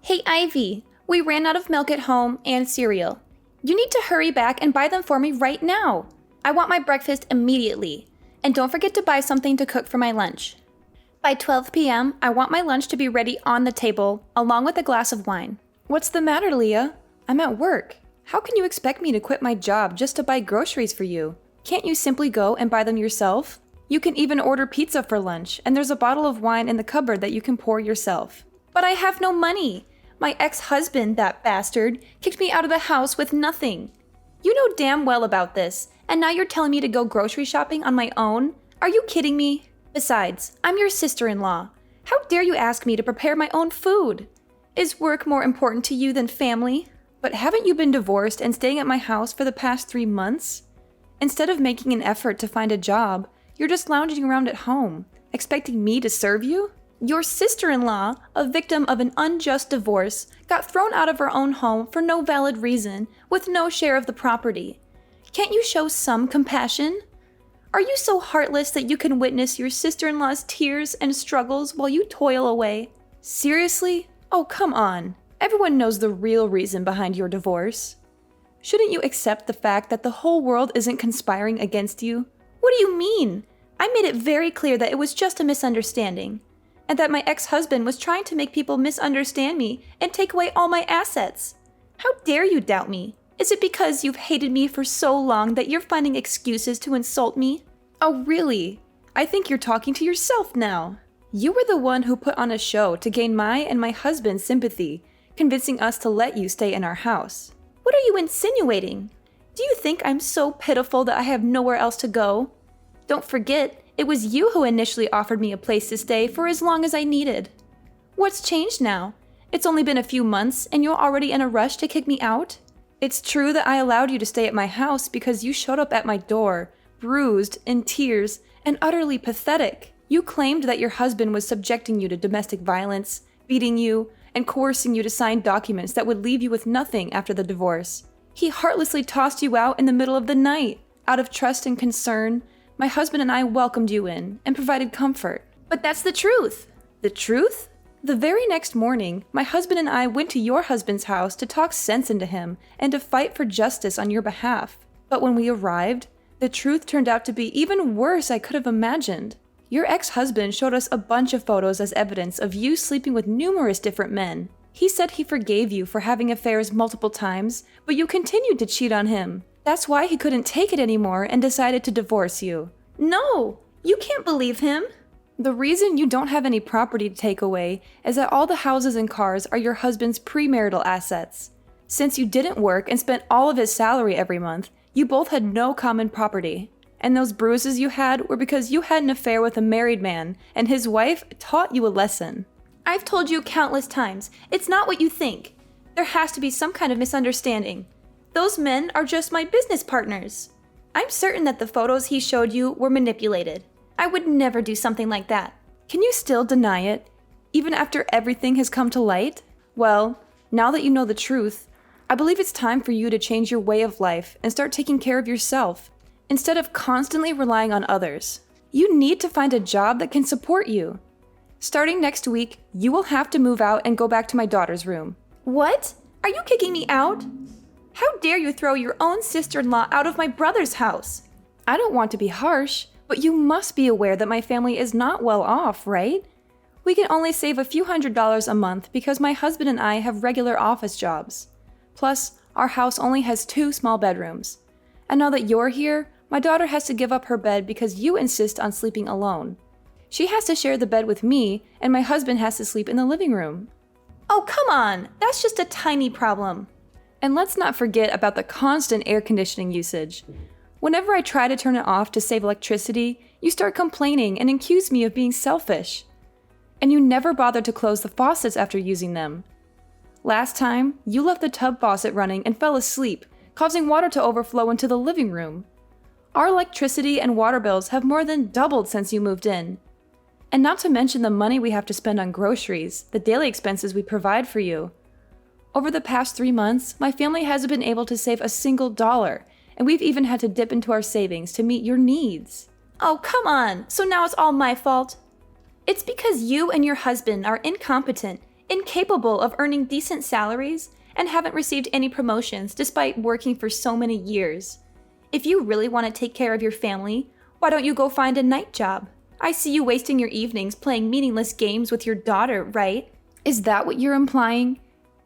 Hey Ivy, we ran out of milk at home and cereal. You need to hurry back and buy them for me right now. I want my breakfast immediately. And don't forget to buy something to cook for my lunch. By 12 p.m., I want my lunch to be ready on the table, along with a glass of wine. What's the matter, Leah? I'm at work. How can you expect me to quit my job just to buy groceries for you? Can't you simply go and buy them yourself? You can even order pizza for lunch, and there's a bottle of wine in the cupboard that you can pour yourself. But I have no money. My ex-husband, that bastard, kicked me out of the house with nothing. You know damn well about this, and now you're telling me to go grocery shopping on my own? Are you kidding me? Besides, I'm your sister-in-law. How dare you ask me to prepare my own food? Is work more important to you than family? But haven't you been divorced and staying at my house for the past 3 months? Instead of making an effort to find a job, you're just lounging around at home, expecting me to serve you? Your sister-in-law, a victim of an unjust divorce, got thrown out of her own home for no valid reason, with no share of the property. Can't you show some compassion? Are you so heartless that you can witness your sister-in-law's tears and struggles while you toil away? Seriously? Oh, come on. Everyone knows the real reason behind your divorce. Shouldn't you accept the fact that the whole world isn't conspiring against you? What do you mean? I made it very clear that it was just a misunderstanding, and that my ex-husband was trying to make people misunderstand me and take away all my assets. How dare you doubt me? Is it because you've hated me for so long that you're finding excuses to insult me? Oh, really? I think you're talking to yourself now. You were the one who put on a show to gain my and my husband's sympathy, convincing us to let you stay in our house. What are you insinuating? Do you think I'm so pitiful that I have nowhere else to go? Don't forget, it was you who initially offered me a place to stay for as long as I needed. What's changed now? It's only been a few months and you're already in a rush to kick me out? It's true that I allowed you to stay at my house because you showed up at my door, bruised, in tears, and utterly pathetic. You claimed that your husband was subjecting you to domestic violence, beating you, and coercing you to sign documents that would leave you with nothing after the divorce. He heartlessly tossed you out in the middle of the night. Out of trust and concern, my husband and I welcomed you in and provided comfort. But that's the truth. The truth? The very next morning, my husband and I went to your husband's house to talk sense into him and to fight for justice on your behalf. But when we arrived, the truth turned out to be even worse I could have imagined. Your ex-husband showed us a bunch of photos as evidence of you sleeping with numerous different men. He said he forgave you for having affairs multiple times, but you continued to cheat on him. That's why he couldn't take it anymore and decided to divorce you. No, you can't believe him. The reason you don't have any property to take away is that all the houses and cars are your husband's premarital assets. Since you didn't work and spent all of his salary every month, you both had no common property. And those bruises you had were because you had an affair with a married man, and his wife taught you a lesson. I've told you countless times, it's not what you think. There has to be some kind of misunderstanding. Those men are just my business partners. I'm certain that the photos he showed you were manipulated. I would never do something like that. Can you still deny it, even after everything has come to light? Well, now that you know the truth, I believe it's time for you to change your way of life and start taking care of yourself, instead of constantly relying on others. You need to find a job that can support you. Starting next week, you will have to move out and go back to my daughter's room. What? Are you kicking me out? How dare you throw your own sister-in-law out of my brother's house? I don't want to be harsh, but you must be aware that my family is not well off, right? We can only save a few $100s a month because my husband and I have regular office jobs. Plus, our house only has 2 small bedrooms. And now that you're here, my daughter has to give up her bed because you insist on sleeping alone. She has to share the bed with me, and my husband has to sleep in the living room. Oh, come on! That's just a tiny problem. And let's not forget about the constant air conditioning usage. Whenever I try to turn it off to save electricity, you start complaining and accuse me of being selfish. And you never bother to close the faucets after using them. Last time, you left the tub faucet running and fell asleep, causing water to overflow into the living room. Our electricity and water bills have more than doubled since you moved in. And not to mention the money we have to spend on groceries, the daily expenses we provide for you. Over the past 3 months, my family hasn't been able to save a single dollar, and we've even had to dip into our savings to meet your needs. Oh, come on! So now it's all my fault? It's because you and your husband are incompetent, incapable of earning decent salaries, and haven't received any promotions despite working for so many years. If you really want to take care of your family, why don't you go find a night job? I see you wasting your evenings playing meaningless games with your daughter, right? Is that what you're implying?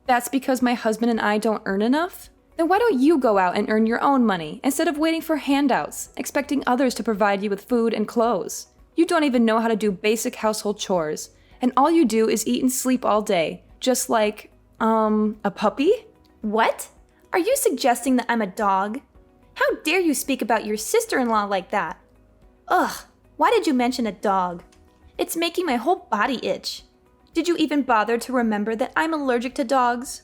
That's because my husband and I don't earn enough? Then why don't you go out and earn your own money instead of waiting for handouts, expecting others to provide you with food and clothes? You don't even know how to do basic household chores, and all you do is eat and sleep all day, just like, a puppy? What? Are you suggesting that I'm a dog? How dare you speak about your sister-in-law like that? Ugh, why did you mention a dog? It's making my whole body itch. Did you even bother to remember that I'm allergic to dogs?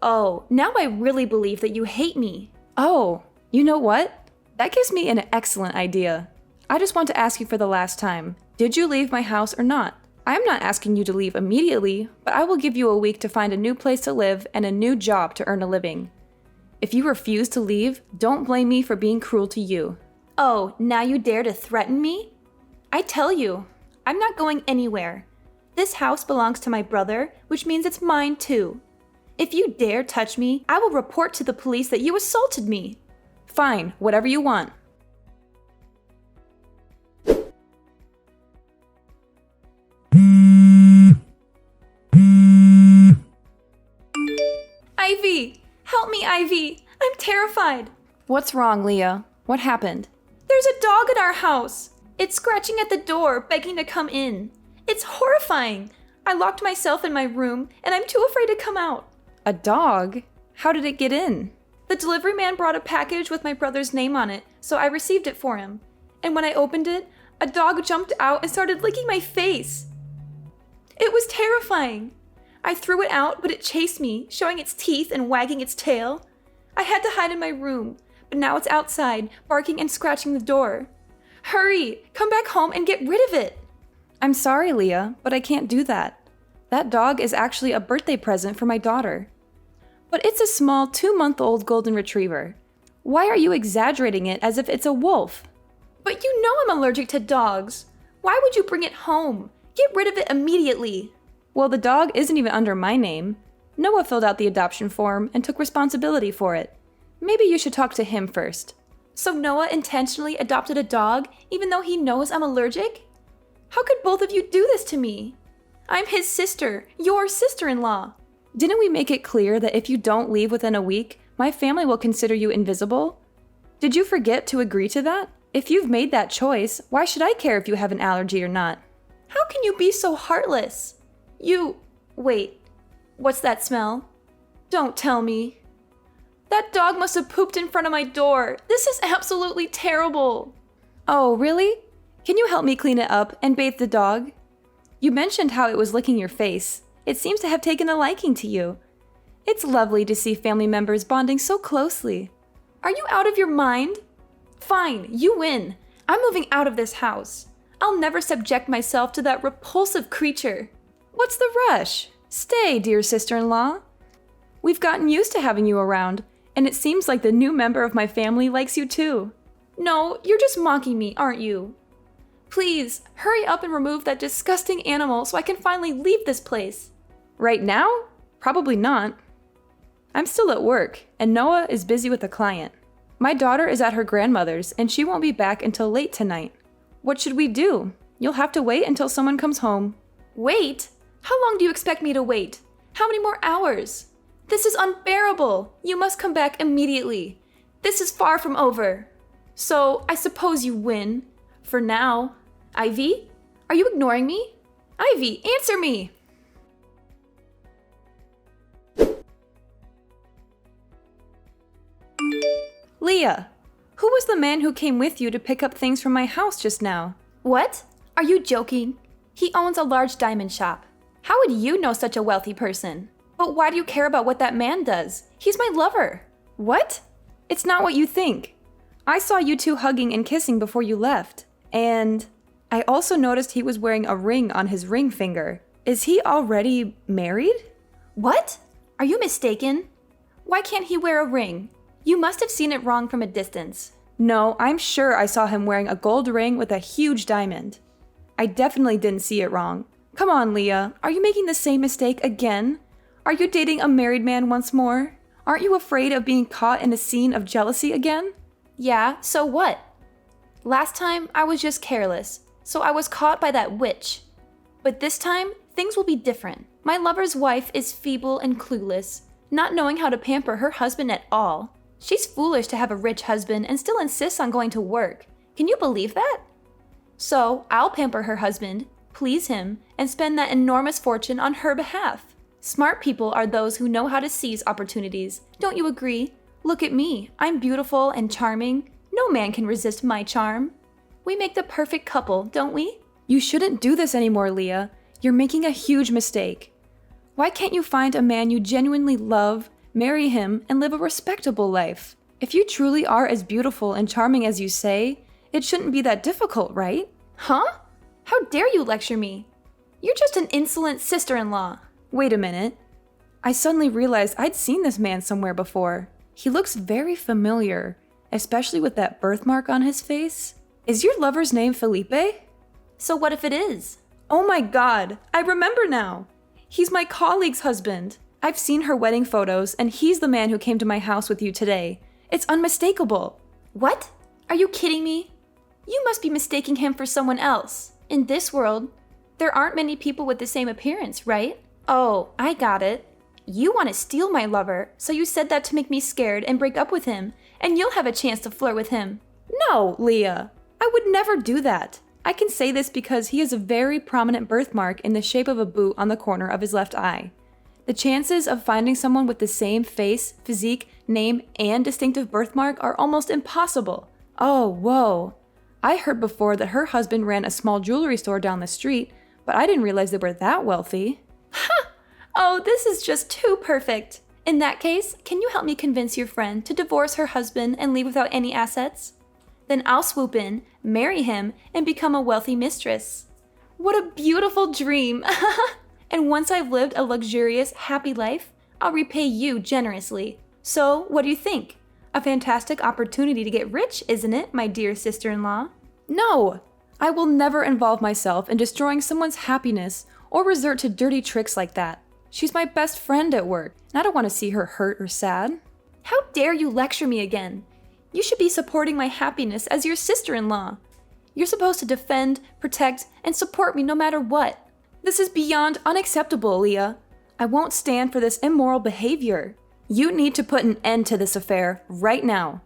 Oh, now I really believe that you hate me. Oh, you know what? That gives me an excellent idea. I just want to ask you for the last time. Did you leave my house or not? I am not asking you to leave immediately, but I will give you a week to find a new place to live and a new job to earn a living. If you refuse to leave, don't blame me for being cruel to you. Oh, now you dare to threaten me? I tell you, I'm not going anywhere. This house belongs to my brother, which means it's mine too. If you dare touch me, I will report to the police that you assaulted me. Fine, whatever you want. Ivy! Help me, Ivy! I'm terrified! What's wrong, Leah? What happened? There's a dog at our house! It's scratching at the door, begging to come in. It's horrifying! I locked myself in my room, and I'm too afraid to come out. A dog? How did it get in? The delivery man brought a package with my brother's name on it, so I received it for him. And when I opened it, a dog jumped out and started licking my face. It was terrifying. I threw it out, but it chased me, showing its teeth and wagging its tail. I had to hide in my room, but now it's outside, barking and scratching the door. Hurry! Come back home and get rid of it! I'm sorry, Leah, but I can't do that. That dog is actually a birthday present for my daughter. But it's a small 2-month-old golden retriever. Why are you exaggerating it as if it's a wolf? But you know I'm allergic to dogs. Why would you bring it home? Get rid of it immediately. Well, the dog isn't even under my name. Noah filled out the adoption form and took responsibility for it. Maybe you should talk to him first. So Noah intentionally adopted a dog even though he knows I'm allergic? How could both of you do this to me? I'm his sister, your sister-in-law. Didn't we make it clear that if you don't leave within a week, my family will consider you invisible? Did you forget to agree to that? If you've made that choice, why should I care if you have an allergy or not? How can you be so heartless? Wait, what's that smell? Don't tell me. That dog must have pooped in front of my door. This is absolutely terrible. Oh, really? Can you help me clean it up and bathe the dog? You mentioned how it was licking your face. It seems to have taken a liking to you. It's lovely to see family members bonding so closely. Are you out of your mind? Fine, you win. I'm moving out of this house. I'll never subject myself to that repulsive creature. What's the rush? Stay, dear sister-in-law. We've gotten used to having you around, and it seems like the new member of my family likes you too. No, you're just mocking me, aren't you? Please, hurry up and remove that disgusting animal so I can finally leave this place. Right now? Probably not. I'm still at work, and Noah is busy with a client. My daughter is at her grandmother's, and she won't be back until late tonight. What should we do? You'll have to wait until someone comes home. Wait? How long do you expect me to wait? How many more hours? This is unbearable. You must come back immediately. This is far from over. So, I suppose you win. For now. Ivy? Are you ignoring me? Ivy, answer me! Leah, who was the man who came with you to pick up things from my house just now? What? Are you joking? He owns a large diamond shop. How would you know such a wealthy person? But why do you care about what that man does? He's my lover. What? It's not what you think. I saw you two hugging and kissing before you left. And I also noticed he was wearing a ring on his ring finger. Is he already married? What? Are you mistaken? Why can't he wear a ring? You must have seen it wrong from a distance. No, I'm sure I saw him wearing a gold ring with a huge diamond. I definitely didn't see it wrong. Come on, Leah. Are you making the same mistake again? Are you dating a married man once more? Aren't you afraid of being caught in a scene of jealousy again? Yeah, so what? Last time, I was just careless, so I was caught by that witch. But this time, things will be different. My lover's wife is feeble and clueless, not knowing how to pamper her husband at all. She's foolish to have a rich husband and still insists on going to work. Can you believe that? So, I'll pamper her husband, please him, and spend that enormous fortune on her behalf. Smart people are those who know how to seize opportunities. Don't you agree? Look at me. I'm beautiful and charming. No man can resist my charm. We make the perfect couple, don't we? You shouldn't do this anymore, Leah. You're making a huge mistake. Why can't you find a man you genuinely love, marry him, and live a respectable life? If you truly are as beautiful and charming as you say, it shouldn't be that difficult, right? Huh? How dare you lecture me? You're just an insolent sister-in-law. Wait a minute. I suddenly realized I'd seen this man somewhere before. He looks very familiar, especially with that birthmark on his face. Is your lover's name Felipe? So what if it is? Oh my god, I remember now. He's my colleague's husband. I've seen her wedding photos, and he's the man who came to my house with you today. It's unmistakable. What? Are you kidding me? You must be mistaking him for someone else. In this world, there aren't many people with the same appearance, right? Oh, I got it. You want to steal my lover, so you said that to make me scared and break up with him, and you'll have a chance to flirt with him. No, Leah. I would never do that. I can say this because he has a very prominent birthmark in the shape of a boot on the corner of his left eye. The chances of finding someone with the same face, physique, name, and distinctive birthmark are almost impossible. Oh, whoa. I heard before that her husband ran a small jewelry store down the street, but I didn't realize they were that wealthy. Ha! Oh, this is just too perfect. In that case, can you help me convince your friend to divorce her husband and leave without any assets? Then I'll swoop in, marry him, and become a wealthy mistress. What a beautiful dream! And once I've lived a luxurious, happy life, I'll repay you generously. So, what do you think? A fantastic opportunity to get rich, isn't it, my dear sister-in-law? No! I will never involve myself in destroying someone's happiness or resort to dirty tricks like that. She's my best friend at work, and I don't want to see her hurt or sad. How dare you lecture me again? You should be supporting my happiness as your sister-in-law. You're supposed to defend, protect, and support me no matter what. This is beyond unacceptable, Leah. I won't stand for this immoral behavior. You need to put an end to this affair right now.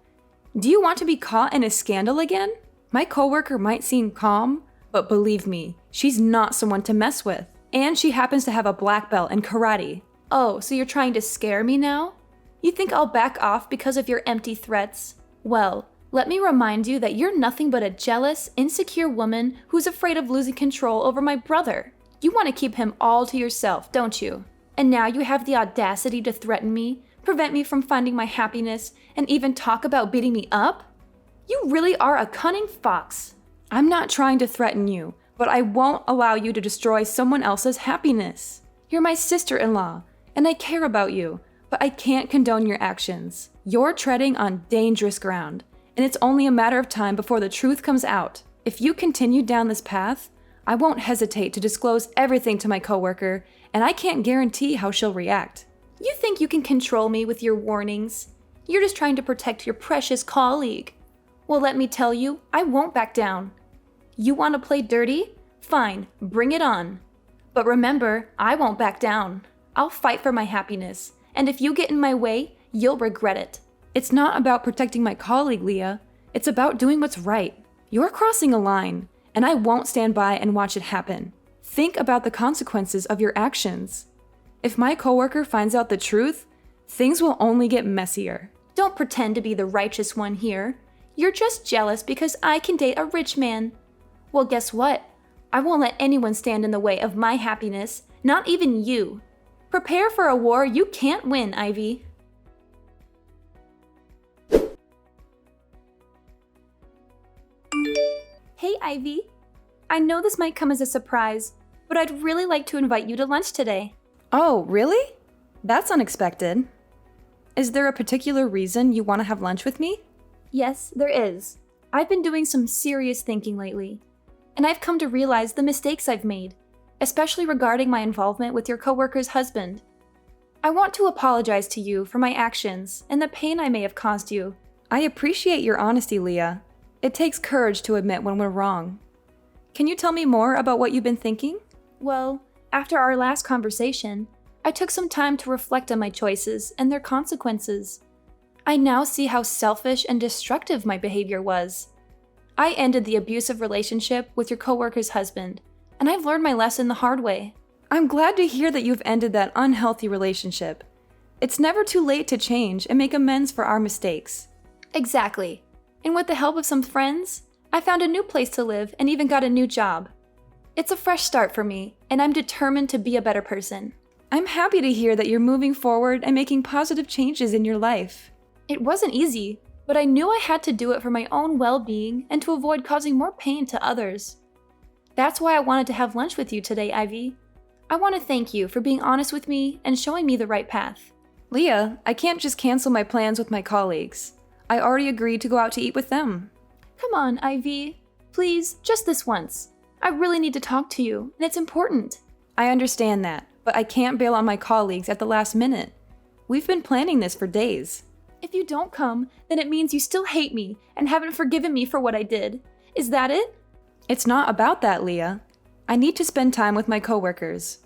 Do you want to be caught in a scandal again? My coworker might seem calm, but believe me, she's not someone to mess with. And she happens to have a black belt in karate. Oh, so you're trying to scare me now? You think I'll back off because of your empty threats? Well, let me remind you that you're nothing but a jealous, insecure woman who's afraid of losing control over my brother. You want to keep him all to yourself, don't you? And now you have the audacity to threaten me, prevent me from finding my happiness, and even talk about beating me up? You really are a cunning fox. I'm not trying to threaten you, but I won't allow you to destroy someone else's happiness. You're my sister-in-law, and I care about you, but I can't condone your actions. You're treading on dangerous ground, and it's only a matter of time before the truth comes out. If you continue down this path, I won't hesitate to disclose everything to my coworker, and I can't guarantee how she'll react. You think you can control me with your warnings? You're just trying to protect your precious colleague. Well, let me tell you, I won't back down. You want to play dirty? Fine, bring it on. But remember, I won't back down. I'll fight for my happiness, and if you get in my way, you'll regret it. It's not about protecting my colleague, Leah. It's about doing what's right. You're crossing a line, and I won't stand by and watch it happen. Think about the consequences of your actions. If my coworker finds out the truth, things will only get messier. Don't pretend to be the righteous one here. You're just jealous because I can date a rich man. Well, guess what? I won't let anyone stand in the way of my happiness, not even you. Prepare for a war you can't win, Ivy. Hey, Ivy. I know this might come as a surprise, but I'd really like to invite you to lunch today. Oh, really? That's unexpected. Is there a particular reason you want to have lunch with me? Yes, there is. I've been doing some serious thinking lately, and I've come to realize the mistakes I've made. especially regarding my involvement with your coworker's husband. I want to apologize to you for my actions and the pain I may have caused you. I appreciate your honesty, Leah. It takes courage to admit when we're wrong. Can you tell me more about what you've been thinking? Well, after our last conversation, I took some time to reflect on my choices and their consequences. I now see how selfish and destructive my behavior was. I ended the abusive relationship with your coworker's husband, and I've learned my lesson the hard way. I'm glad to hear that you've ended that unhealthy relationship. It's never too late to change and make amends for our mistakes. Exactly. And with the help of some friends, I found a new place to live and even got a new job. It's a fresh start for me, and I'm determined to be a better person. I'm happy to hear that you're moving forward and making positive changes in your life. It wasn't easy, but I knew I had to do it for my own well-being and to avoid causing more pain to others. That's why I wanted to have lunch with you today, Ivy. I want to thank you for being honest with me and showing me the right path. Leah, I can't just cancel my plans with my colleagues. I already agreed to go out to eat with them. Come on, Ivy. Please, just this once. I really need to talk to you, and it's important. I understand that, but I can't bail on my colleagues at the last minute. We've been planning this for days. If you don't come, then it means you still hate me and haven't forgiven me for what I did. Is that it? It's not about that, Leah. I need to spend time with my coworkers.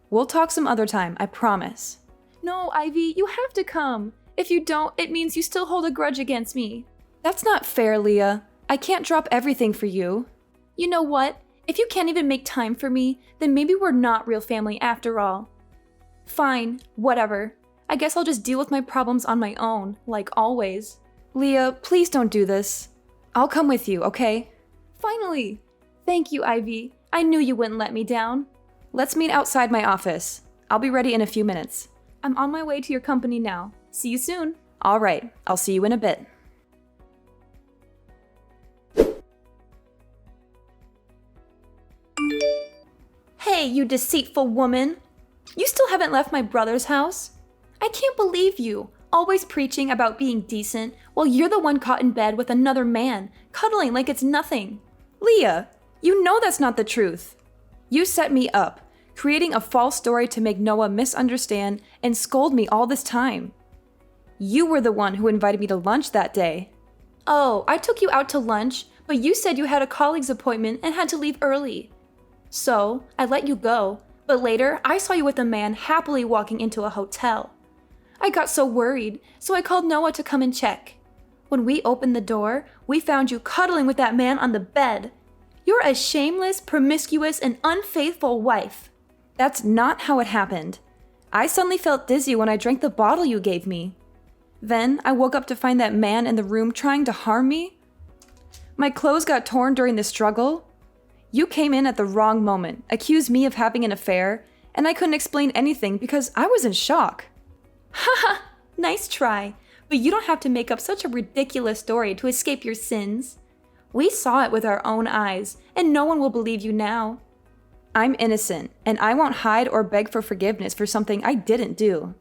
We'll talk some other time, I promise. No, Ivy, you have to come. If you don't, it means you still hold a grudge against me. That's not fair, Leah. I can't drop everything for you. You know what? If you can't even make time for me, then maybe we're not real family after all. Fine, whatever. I guess I'll just deal with my problems on my own, like always. Leah, please don't do this. I'll come with you, okay? Finally! Thank you, Ivy. I knew you wouldn't let me down. Let's meet outside my office. I'll be ready in a few minutes. I'm on my way to your company now. See you soon. All right, I'll see you in a bit. Hey, you deceitful woman! You still haven't left my brother's house? I can't believe you, always preaching about being decent while you're the one caught in bed with another man, cuddling like it's nothing. Leah, you know that's not the truth. You set me up, creating a false story to make Noah misunderstand and scold me all this time. You were the one who invited me to lunch that day. Oh, I took you out to lunch, but you said you had a colleague's appointment and had to leave early. So, I let you go, but later I saw you with a man happily walking into a hotel. I got so worried, so I called Noah to come and check. When we opened the door, we found you cuddling with that man on the bed. You're a shameless, promiscuous, and unfaithful wife. That's not how it happened. I suddenly felt dizzy when I drank the bottle you gave me. Then I woke up to find that man in the room trying to harm me. My clothes got torn during the struggle. You came in at the wrong moment, accused me of having an affair, and I couldn't explain anything because I was in shock. Haha, nice try, but you don't have to make up such a ridiculous story to escape your sins. We saw it with our own eyes, and no one will believe you now. I'm innocent, and I won't hide or beg for forgiveness for something I didn't do.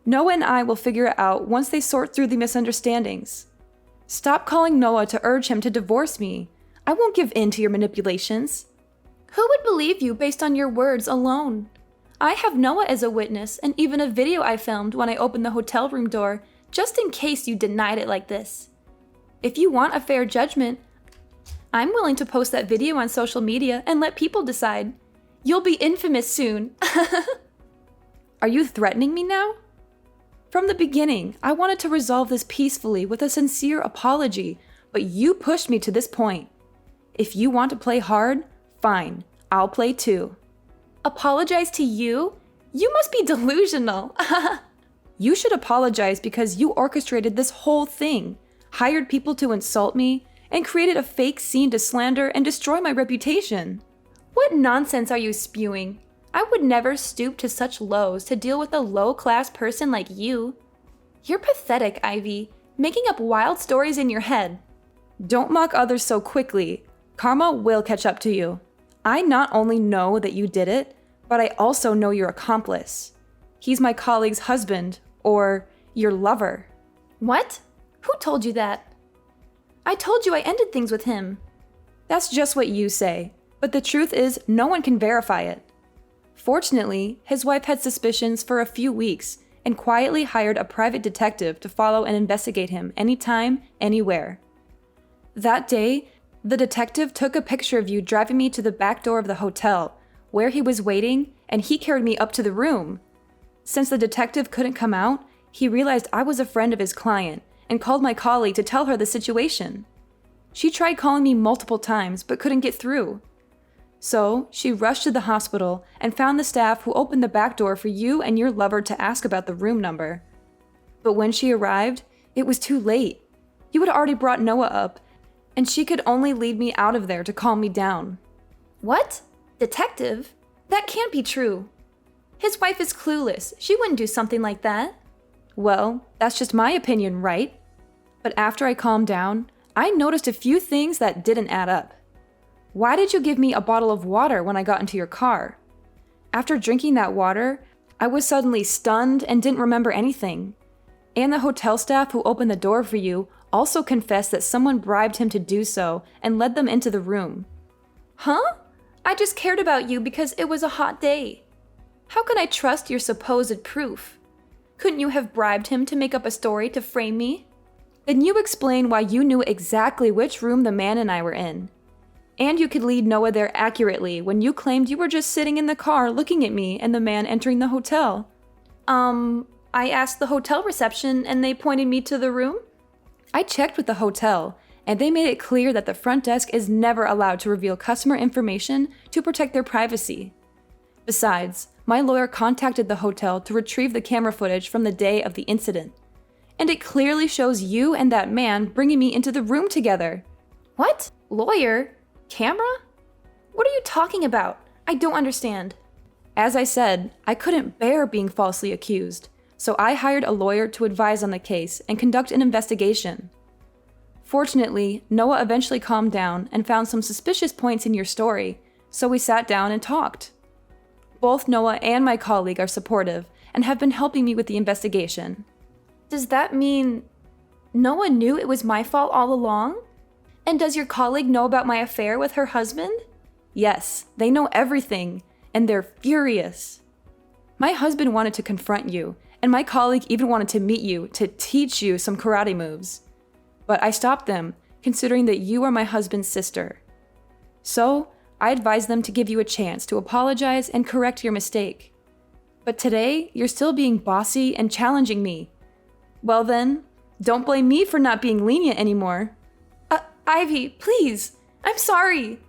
Noah and I will figure it out once they sort through the misunderstandings. Stop calling Noah to urge him to divorce me. I won't give in to your manipulations. Who would believe you based on your words alone? I have Noah as a witness and even a video I filmed when I opened the hotel room door, just in case you denied it like this. If you want a fair judgment, I'm willing to post that video on social media and let people decide. You'll be infamous soon. Are you threatening me now? From the beginning, I wanted to resolve this peacefully with a sincere apology, but you pushed me to this point. If you want to play hard, fine, I'll play too. Apologize to you? You must be delusional. You should apologize because you orchestrated this whole thing, hired people to insult me, and created a fake scene to slander and destroy my reputation. What nonsense are you spewing? I would never stoop to such lows to deal with a low-class person like you. You're pathetic, Ivy, making up wild stories in your head. Don't mock others so quickly. Karma will catch up to you. I not only know that you did it, but I also know your accomplice. He's my colleague's husband, or your lover. What? Who told you that? I told you I ended things with him. That's just what you say, but the truth is no one can verify it. Fortunately, his wife had suspicions for a few weeks and quietly hired a private detective to follow and investigate him anytime, anywhere. That day, the detective took a picture of you driving me to the back door of the hotel, where he was waiting, and he carried me up to the room. Since the detective couldn't come out, he realized I was a friend of his client and called my colleague to tell her the situation. She tried calling me multiple times but couldn't get through. So, she rushed to the hospital and found the staff who opened the back door for you and your lover to ask about the room number. But when she arrived, it was too late. You had already brought Noah up, and she could only lead me out of there to calm me down. What? Detective? That can't be true. His wife is clueless. She wouldn't do something like that. Well, that's just my opinion, right? But after I calmed down, I noticed a few things that didn't add up. Why did you give me a bottle of water when I got into your car? After drinking that water, I was suddenly stunned and didn't remember anything. And the hotel staff who opened the door for you also confessed that someone bribed him to do so and led them into the room. Huh? I just cared about you because it was a hot day. How can I trust your supposed proof? Couldn't you have bribed him to make up a story to frame me? Then you explain why you knew exactly which room the man and I were in. And you could lead Noah there accurately when you claimed you were just sitting in the car looking at me and the man entering the hotel. I asked the hotel reception and they pointed me to the room? I checked with the hotel, and they made it clear that the front desk is never allowed to reveal customer information to protect their privacy. Besides, my lawyer contacted the hotel to retrieve the camera footage from the day of the incident. And it clearly shows you and that man bringing me into the room together. What? Lawyer? Camera? What are you talking about? I don't understand. As I said, I couldn't bear being falsely accused, so I hired a lawyer to advise on the case and conduct an investigation. Fortunately, Noah eventually calmed down and found some suspicious points in your story, so we sat down and talked. Both Noah and my colleague are supportive and have been helping me with the investigation. Does that mean Noah knew it was my fault all along? And does your colleague know about my affair with her husband? Yes, they know everything, and they're furious. My husband wanted to confront you, and my colleague even wanted to meet you to teach you some karate moves. But I stopped them, considering that you are my husband's sister. So, I advised them to give you a chance to apologize and correct your mistake. But today, you're still being bossy and challenging me. Well then, don't blame me for not being lenient anymore. Ivy, please. I'm sorry.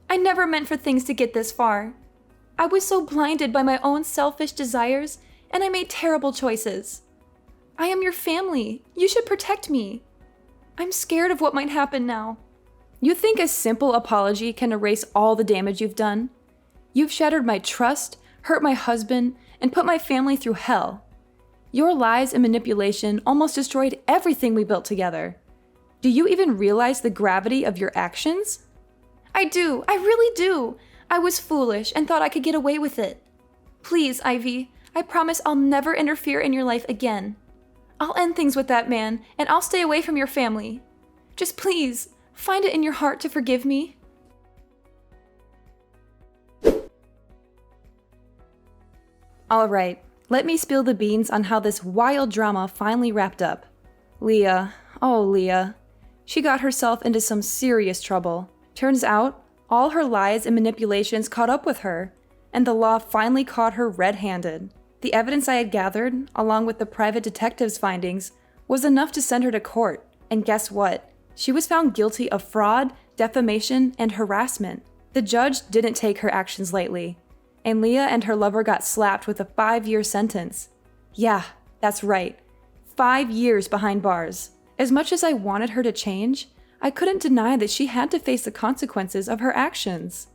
I never meant for things to get this far. I was so blinded by my own selfish desires, and I made terrible choices. I am your family. You should protect me. I'm scared of what might happen now. You think a simple apology can erase all the damage you've done? You've shattered my trust, hurt my husband, and put my family through hell. Your lies and manipulation almost destroyed everything we built together. Do you even realize the gravity of your actions? I do. I really do. I was foolish and thought I could get away with it. Please, Ivy, I promise I'll never interfere in your life again. I'll end things with that man, and I'll stay away from your family. Just please, find it in your heart to forgive me. All right, let me spill the beans on how this wild drama finally wrapped up. Leah, oh Leah. She got herself into some serious trouble. Turns out, all her lies and manipulations caught up with her, and the law finally caught her red-handed. The evidence I had gathered, along with the private detective's findings, was enough to send her to court, and guess what? She was found guilty of fraud, defamation, and harassment. The judge didn't take her actions lightly, and Leah and her lover got slapped with a 5-year sentence. Yeah, that's right. 5 years behind bars. As much as I wanted her to change, I couldn't deny that she had to face the consequences of her actions.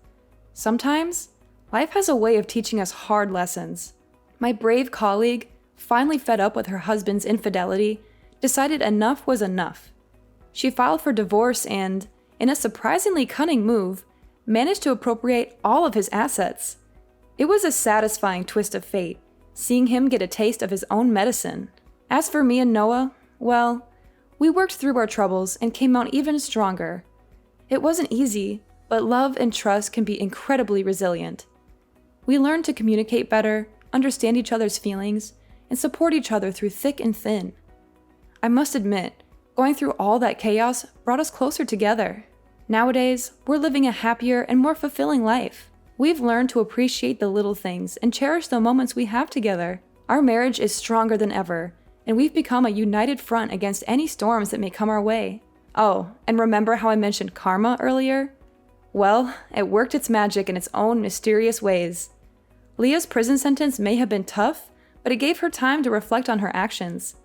Sometimes, life has a way of teaching us hard lessons. My brave colleague, finally fed up with her husband's infidelity, decided enough was enough. She filed for divorce and, in a surprisingly cunning move, managed to appropriate all of his assets. It was a satisfying twist of fate, seeing him get a taste of his own medicine. As for me and Noah, well, we worked through our troubles and came out even stronger. It wasn't easy, but love and trust can be incredibly resilient. We learned to communicate better, understand each other's feelings, and support each other through thick and thin. I must admit, going through all that chaos brought us closer together. Nowadays, we're living a happier and more fulfilling life. We've learned to appreciate the little things and cherish the moments we have together. Our marriage is stronger than ever, and we've become a united front against any storms that may come our way. Oh, and remember how I mentioned karma earlier? Well, it worked its magic in its own mysterious ways. Leah's prison sentence may have been tough, but it gave her time to reflect on her actions.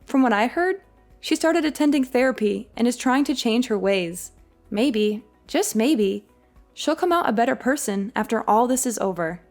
From what I heard, she started attending therapy and is trying to change her ways. Maybe, just maybe, she'll come out a better person after all this is over.